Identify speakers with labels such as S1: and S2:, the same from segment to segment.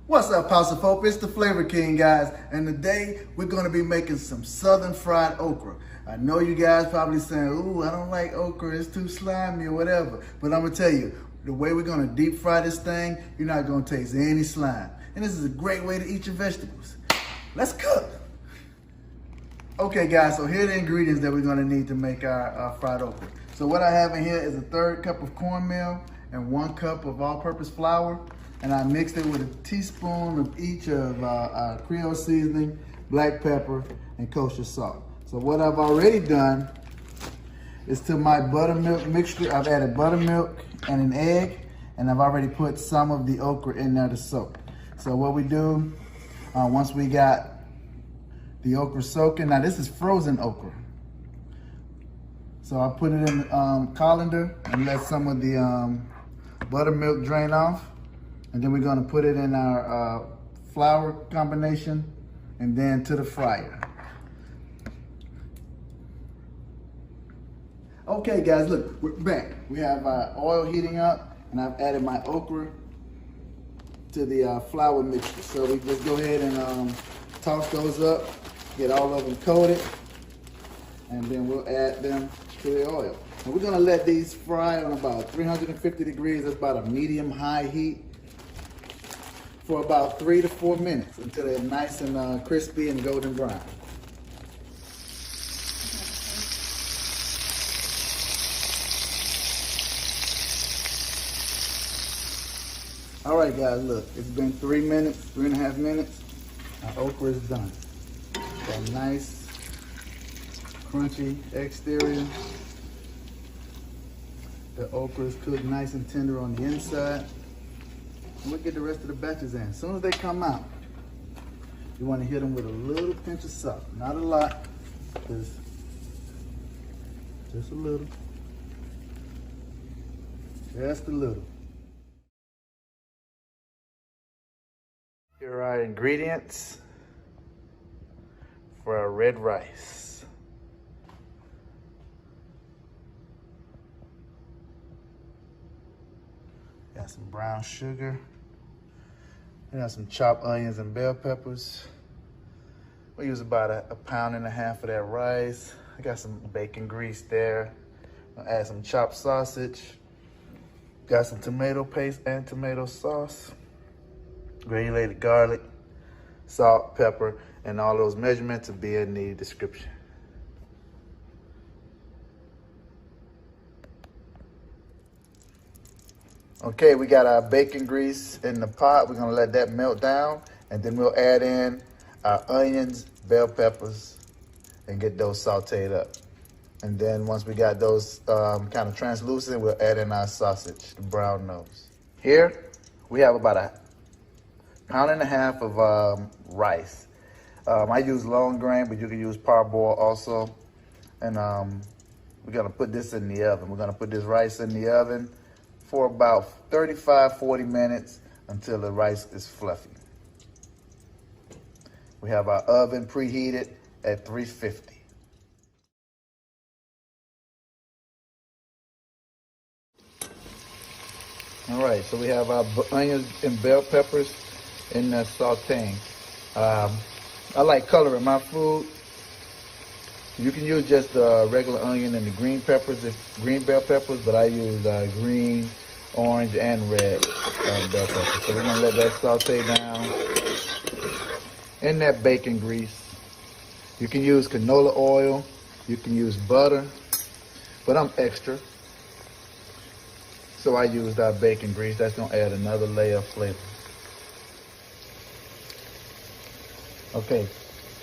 S1: What's up, House of Hope? It's the Flavor King, guys. And today we're going to be making some Southern fried okra. I know you guys probably saying, ooh, I don't like okra, it's too slimy or whatever. But I'm going to tell you, the way we're going to deep fry this thing, you're not going to taste any slime. And this is a great way to eat your vegetables. Let's cook. Okay, guys, so here are the ingredients that we're going to need to make our fried okra. So what I have in here is a 1/3 cup of cornmeal and 1 cup of all-purpose flour. And I mixed it with a teaspoon of each of our Creole seasoning, black pepper, and kosher salt. So what I've already done is to my buttermilk mixture, I've added buttermilk and an egg, and I've already put some of the okra in there to soak. So what we do, once we got the okra soaking, now this is frozen okra. So I put it in the colander and let some of the buttermilk drain off. And then we're gonna put it in our flour combination and then to the fryer. Okay guys, look, we're back. We have our oil heating up and I've added my okra to the flour mixture. So we just go ahead and toss those up, get all of them coated, and then we'll add them to the oil. And we're gonna let these fry on about 350 degrees. That's about a medium-high heat, for about 3 to 4 minutes until they're nice and crispy and golden brown. All right, guys, look, it's been 3 minutes, 3.5 minutes. Our okra is done. Got a nice, crunchy exterior. The okra is cooked nice and tender on the inside. We'll get the rest of the batches in. As soon as they come out, you want to hit them with a little pinch of salt. Not a lot, just a little. Just a little. Here are our ingredients for our red rice. Got some brown sugar. I got some chopped onions and bell peppers. We use about a 1.5 pounds of that rice. I got some bacon grease there. I'll add some chopped sausage. Got some tomato paste and tomato sauce. Granulated garlic, salt, pepper, and all those measurements will be in the description. Okay, we got our bacon grease in the pot. We're gonna let that melt down, and then we'll add in our onions, bell peppers, and get those sauteed up. And then once we got those kind of translucent, we'll add in our sausage, the brown nose. Here, we have about a 1.5 pounds of rice. I use long grain, but you can use parboil also. And we're gonna put this in the oven. We're gonna put this rice in the oven for about 35-40 minutes until the rice is fluffy. We have our oven preheated at 350. All right, so we have our onions and bell peppers in the sauteing. I like color in my food. You can use just the regular onion and the green peppers, green bell peppers, but I use green, orange, and red bell peppers. So we're gonna let that saute down in that bacon grease. You can use canola oil, you can use butter, but I'm extra. So I used our bacon grease. That's gonna add another layer of flavor. Okay,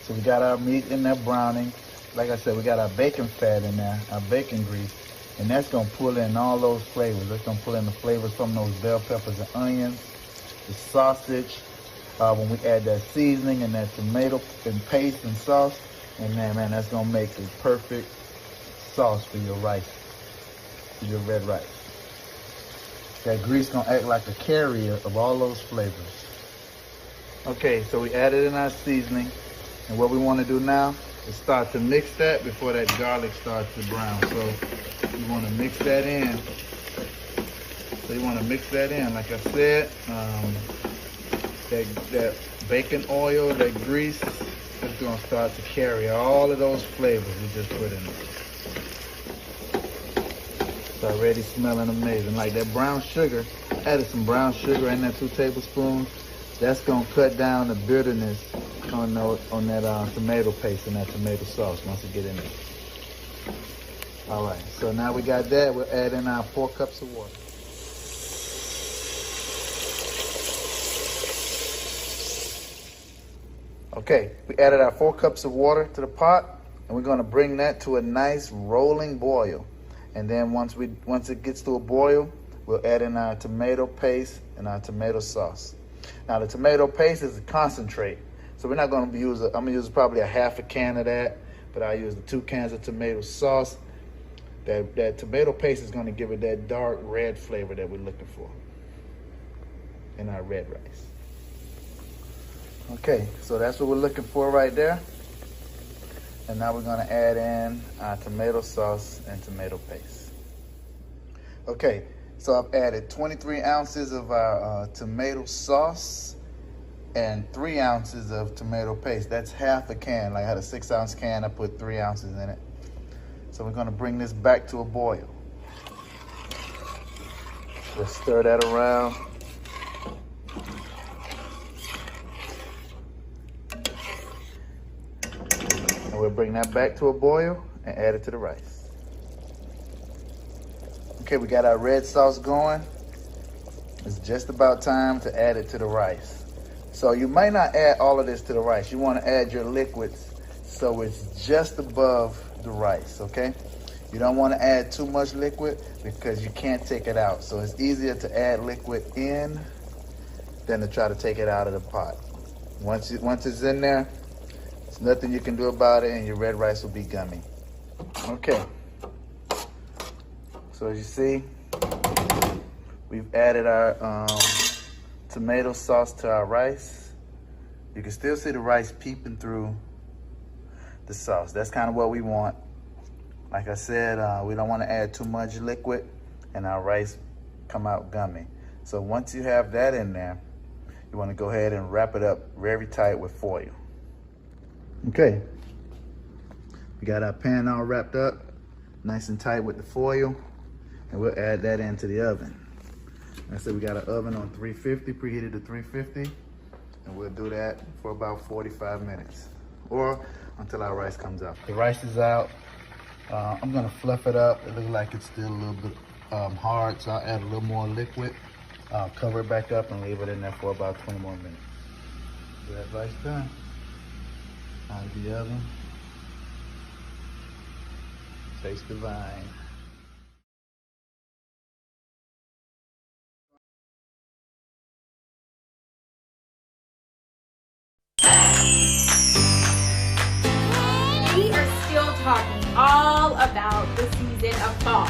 S1: so we got our meat in there browning. Like I said, we got our bacon fat in there, our bacon grease, and that's gonna pull in all those flavors. That's gonna pull in the flavors from those bell peppers and onions, the sausage, when we add that seasoning and that tomato and paste and sauce, and man, that's gonna make the perfect sauce for your rice, for your red rice. That grease gonna act like a carrier of all those flavors. Okay, so we added in our seasoning, and what we wanna do now is start to mix that before that garlic starts to brown. So you wanna mix that in. So you wanna mix that in, like I said.
S2: that bacon oil, that grease, is gonna start to carry all of those flavors we just put in there. It's already smelling amazing. Like that brown sugar, added some brown sugar in that 2 tablespoons. That's gonna cut down the bitterness on that tomato paste and that tomato sauce once it get in there. All right, so now we got that. We'll add in our 4 cups of water. Okay, we added our 4 cups of water to the pot, and we're gonna bring that to a nice rolling boil. And then once it gets to a boil, we'll add in our tomato paste and our tomato sauce. Now the tomato paste is a concentrate, so we're not gonna use I'm gonna use probably a half a can of that, but I'll use the 2 cans of tomato sauce. That tomato paste is gonna give it that dark red flavor that we're looking for in our red rice. Okay, so that's what we're looking for right there. And now we're gonna add in our tomato sauce and tomato paste. Okay, so I've added 23 ounces of our tomato sauce and 3 ounces of tomato paste. That's half a can. Like I had a 6-ounce can, I put 3 ounces in it. So we're gonna bring this back to a boil. Just stir that around. And we'll bring that back to a boil and add it to the rice. Okay, we got our red sauce going. It's just about time to add it to the rice. So you might not add all of this to the rice. You want to add your liquids so it's just above the rice, okay? You don't want to add too much liquid because you can't take it out. So it's easier to add liquid in than to try to take it out of the pot. Once it's in there, there's nothing you can do about it and your red rice will be gummy. Okay. So as you see, we've added our tomato sauce to our rice. You can still see the rice peeping through the sauce. That's kind of what we want. Like I said, we don't want to add too much liquid and our rice come out gummy. So once you have that in there, you want to go ahead and wrap it up very tight with foil. Okay, we got our pan all wrapped up, nice and tight with the foil, and we'll add that into the oven. Like I said, we got an oven on 350, preheated to 350, and we'll do that for about 45 minutes, or until our rice comes out. The rice is out. I'm gonna fluff it up. It looks like it's still a little bit hard, so I'll add a little more liquid. Cover it back up and leave it in there for about 20 more minutes. So that rice done. Out of the oven. Tastes divine.
S3: We are still talking all about the season of fall.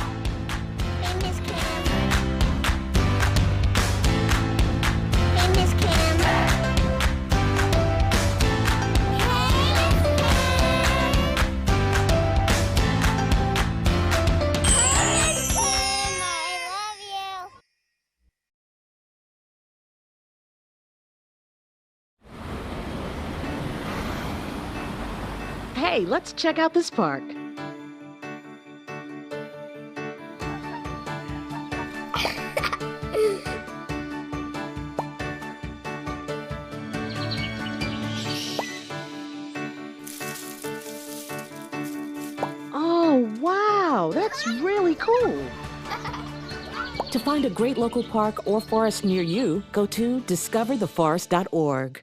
S4: Hey, Miss Kim. Hey, Miss Kim.
S5: Hey, let's check out this park. Oh, wow, that's really cool.
S6: To find a great local park or forest near you, go to discovertheforest.org.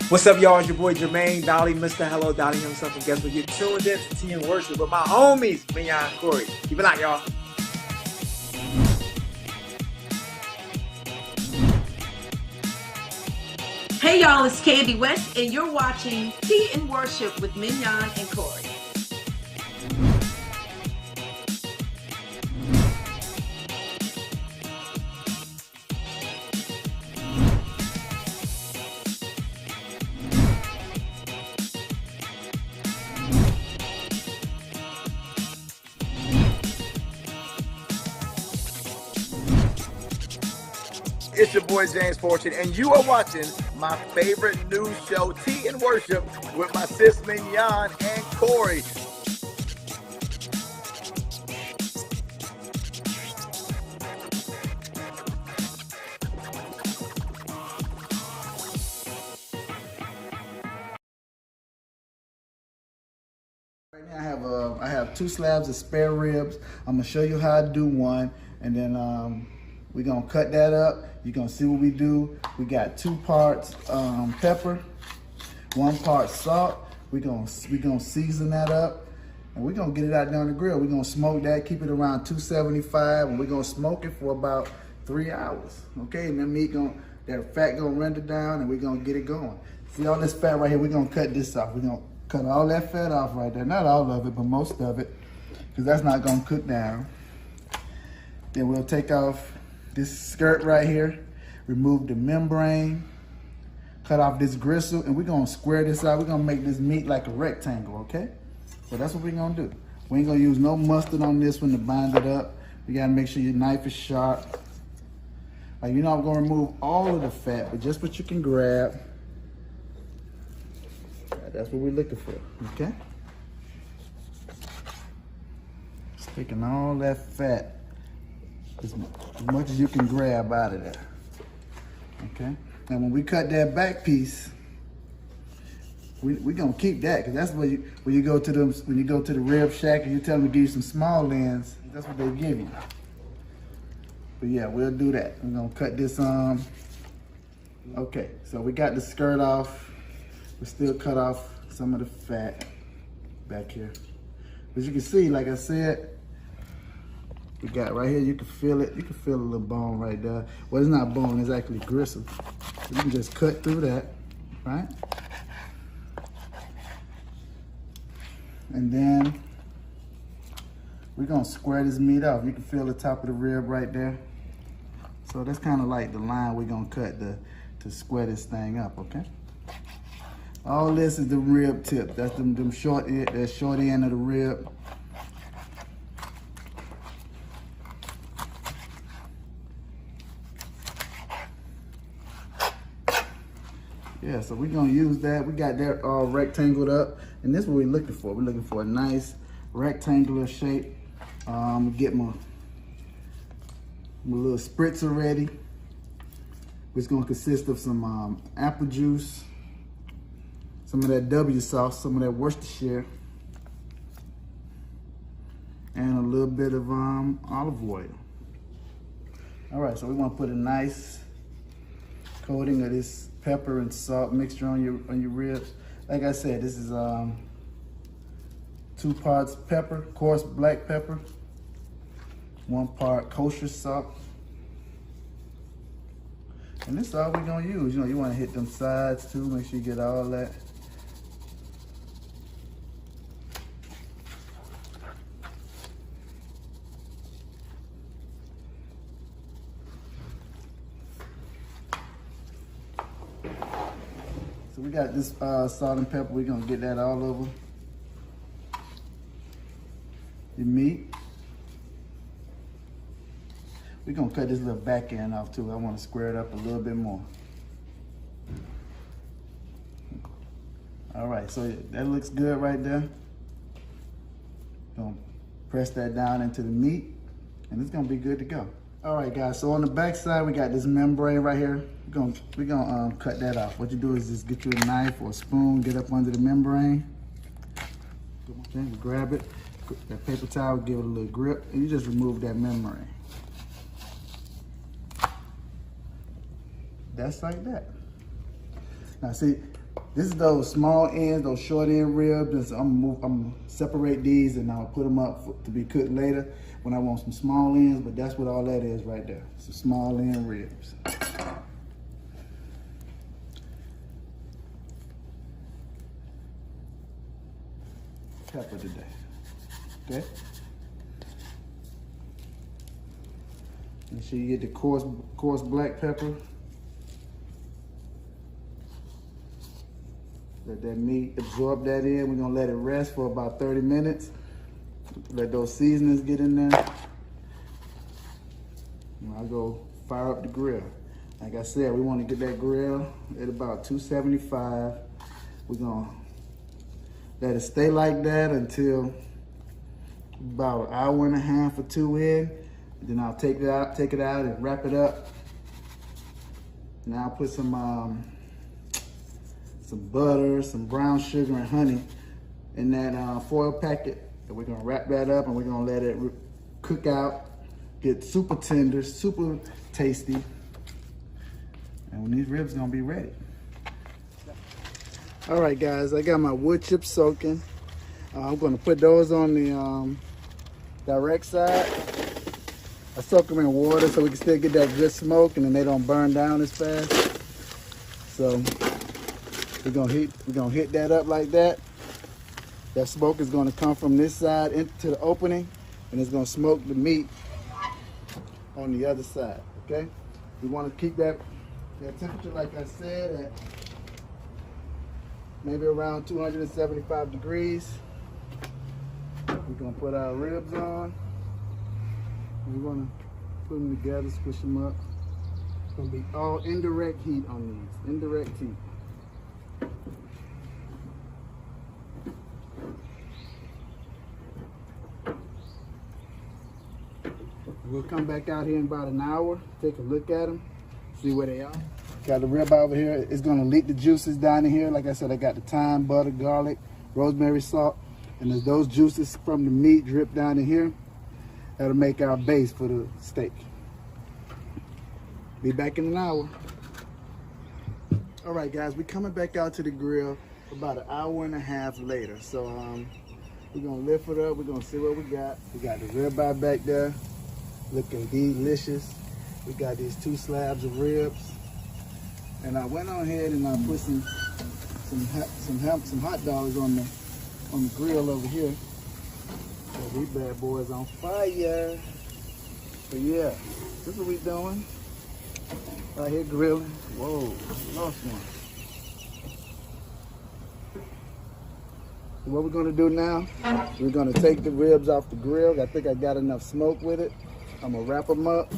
S7: What's up, y'all? It's your boy Jermaine Dolly, Mr. Hello Dolly himself, and guess what? You're tuned in to Tea and Worship with my homies, Mignon and Corey. Keep it out, y'all.
S8: Hey y'all, it's Candy West, and you're watching Tea and Worship with Mignon and Corey.
S7: It's your boy James Fortune, and you are watching my favorite news show, Tea and Worship, with my sis Mignon and Corey.
S1: Right now I have 2 slabs of spare ribs. I'm gonna show you how to do one, and then we're gonna cut that up. You're gonna see what we do. We got 2 parts pepper, 1 part salt. We're gonna season that up, and we're gonna get it out there on the grill. We're gonna smoke that, keep it around 275, and we're gonna smoke it for about 3 hours. Okay, and that fat gonna render down, and we're gonna get it going. See all this fat right here? We're gonna cut this off. We're gonna cut all that fat off right there. Not all of it, but most of it, because that's not gonna cook down. Then we'll take off this skirt right here, remove the membrane, cut off this gristle, and we're gonna square this out. We're gonna make this meat like a rectangle, okay? So that's what we're gonna do. We ain't gonna use no mustard on this one to bind it up. You gotta make sure your knife is sharp. Like, you're not gonna remove all of the fat, but just what you can grab. That's what we're looking for, okay? Just taking all that fat, as much as you can grab out of there, okay? Now when we cut that back piece, we're gonna keep that, because that's when you go to the rib shack and you tell them to give you some small ends, that's what they give you. But yeah, we'll do that. We're gonna cut this okay, so we got the skirt off. We still cut off some of the fat back here. As you can see, like I said, we got right here, you can feel it. You can feel a little bone right there. Well, it's not bone, it's actually gristle. So you can just cut through that, right? And then we're gonna square this meat off. You can feel the top of the rib right there. So that's kind of like the line we're gonna cut to square this thing up, okay? All this is the rib tip. That's the short end of the rib. Yeah, so we're gonna use that. We got that all rectangled up, and this is what we're looking for. We're looking for a nice rectangular shape. Get my little spritzer ready, which is gonna consist of some apple juice, some of that W sauce, some of that Worcestershire, and a little bit of olive oil. All right, so we want to put a nice coating of this pepper and salt mixture on your ribs. Like I said, this is 2 parts pepper, coarse black pepper, 1 part kosher salt. And this is all we're gonna use. You know, you wanna hit them sides too, make sure you get all that. So we got this salt and pepper. We're gonna get that all over the meat. We're gonna cut this little back end off too. I wanna square it up a little bit more. All right, so that looks good right there. Gonna press that down into the meat, and it's gonna be good to go. All right, guys, so on the back side, we got this membrane right here. We're gonna cut that off. What you do is just get you a knife or a spoon, get up under the membrane. Okay, grab it, that paper towel, give it a little grip, and you just remove that membrane. That's like that. Now see, this is those small ends, those short end ribs. I'm gonna separate these and I'll put them up to be cooked later when I want some small ends, but that's what all that is right there. Some small end ribs. Pepper today, okay? Make sure you get the coarse black pepper. Let that meat absorb that in. We're gonna let it rest for about 30 minutes. Let those seasonings get in there. And I'll go fire up the grill. Like I said, we want to get that grill at about 275. We're gonna let it stay like that until about an hour and a half or two in. Then I'll take it out and wrap it up. Now I'll put some butter, some brown sugar and honey in that foil packet. And we're gonna wrap that up and we're gonna let it cook out, get super tender, super tasty. And when these ribs gonna be ready. All right, guys, I got my wood chips soaking. I'm gonna put those on the direct side. I soak them in water so we can still get that good smoke and then they don't burn down as fast. So we're gonna hit that up like that. That smoke is gonna come from this side into the opening and it's gonna smoke the meat on the other side, okay? We wanna keep that temperature, like I said, at maybe around 275 degrees. We're gonna put our ribs on. We're gonna put them together, squish them up. It's gonna be all indirect heat on these, indirect heat. We'll come back out here in about an hour, take a look at them, see where they are. Got the rib over here. It's gonna leak the juices down in here. Like I said, I got the thyme, butter, garlic, rosemary, salt, and as those juices from the meat drip down in here, that'll make our base for the steak. Be back in an hour. All right, guys, we're coming back out to the grill about an hour and a half later. So we're gonna lift it up. We're gonna see what we got. We got the ribeye back there, looking delicious. We got these 2 slabs of ribs. And I went on ahead and I put some hot dogs on the grill over here. So these bad boys on fire. But yeah, this is what we doing. Right here grilling. Whoa, lost one. So what we're gonna do now, we're gonna take the ribs off the grill. I think I got enough smoke with it. I'm gonna wrap them up.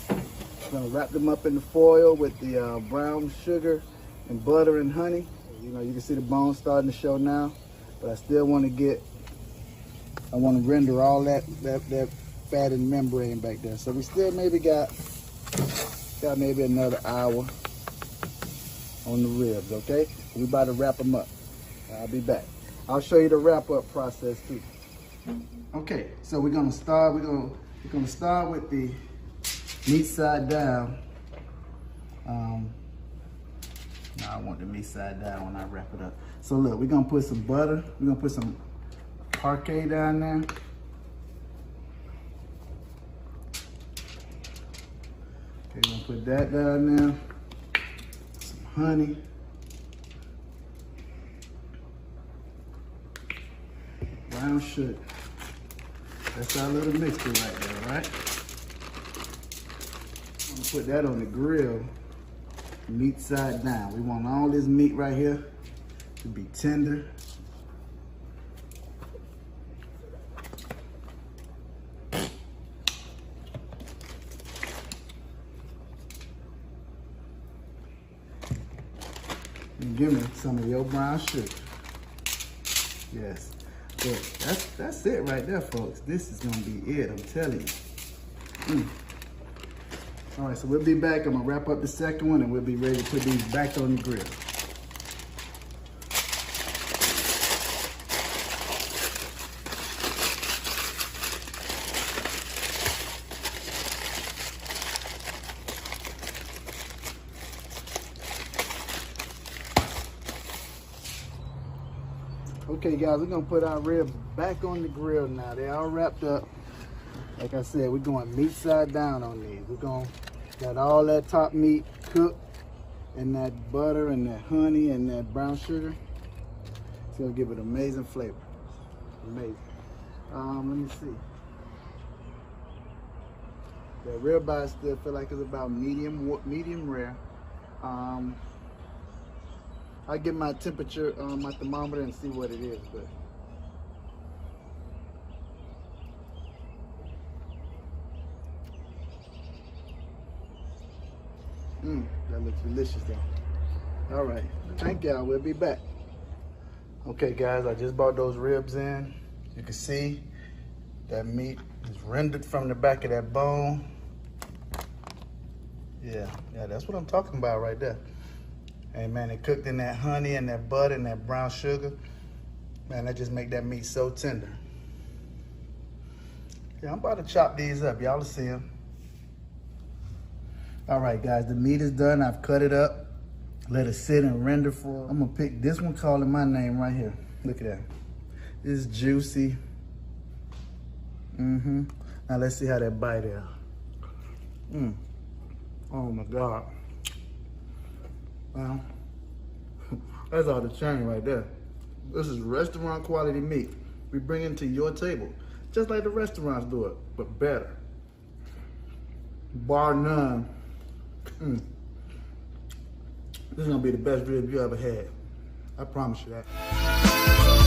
S1: I'm gonna wrap them up in the foil with the brown sugar and butter and honey. You know, you can see the bones starting to show now, but I still want to render all that fat and membrane back there. So we still maybe got maybe another hour on the ribs, okay? We about to wrap them up. I'll be back. I'll show you the wrap up process too. Okay, so we're gonna start with the meat side down. No, I want the meat side down when I wrap it up. So look, we're gonna put some butter. We're gonna put some parquet down there. Okay, we're gonna put that down there. Some honey. Brown sugar. That's our little mixture right there, all right? I'm gonna put that on the grill, meat side down. We want all this meat right here to be tender. And give me some of your brown sugar. Yes. Look, that's it right there, folks. This is gonna be it, I'm telling you. All right, so we'll be back. I'm gonna wrap up the second one and we'll be ready to put these back on the grill. Okay guys, we're gonna put our ribs back on the grill now. They're all wrapped up. Like I said, we're going meat side down on these. We're gonna got all that top meat cooked and that butter and that honey and that brown sugar. It's gonna give it amazing flavor. Amazing. Let me see. The ribeye still feel like it's about medium rare. I'll get my temperature on my thermometer and see what it is, but looks delicious though. All right, thank y'all. We'll be back. Okay, guys, I just brought those ribs in. You can see that meat is rendered from the back of that bone. Yeah, that's what I'm talking about right there. Hey, man, it cooked in that honey and that butter and that brown sugar. Man, that just make that meat so tender. Yeah, I'm about to chop these up. Y'all will see them. All right, guys, the meat is done. I've cut it up. Let it sit and render for, I'm gonna pick this one calling my name right here. Look at that. It's juicy. Now let's see how that bite is. Oh my God. Well, that's all the chain right there. This is restaurant quality meat. We bring it to your table, just like the restaurants do it, but better. Bar none. This is gonna be the best rib you ever had. I promise you that.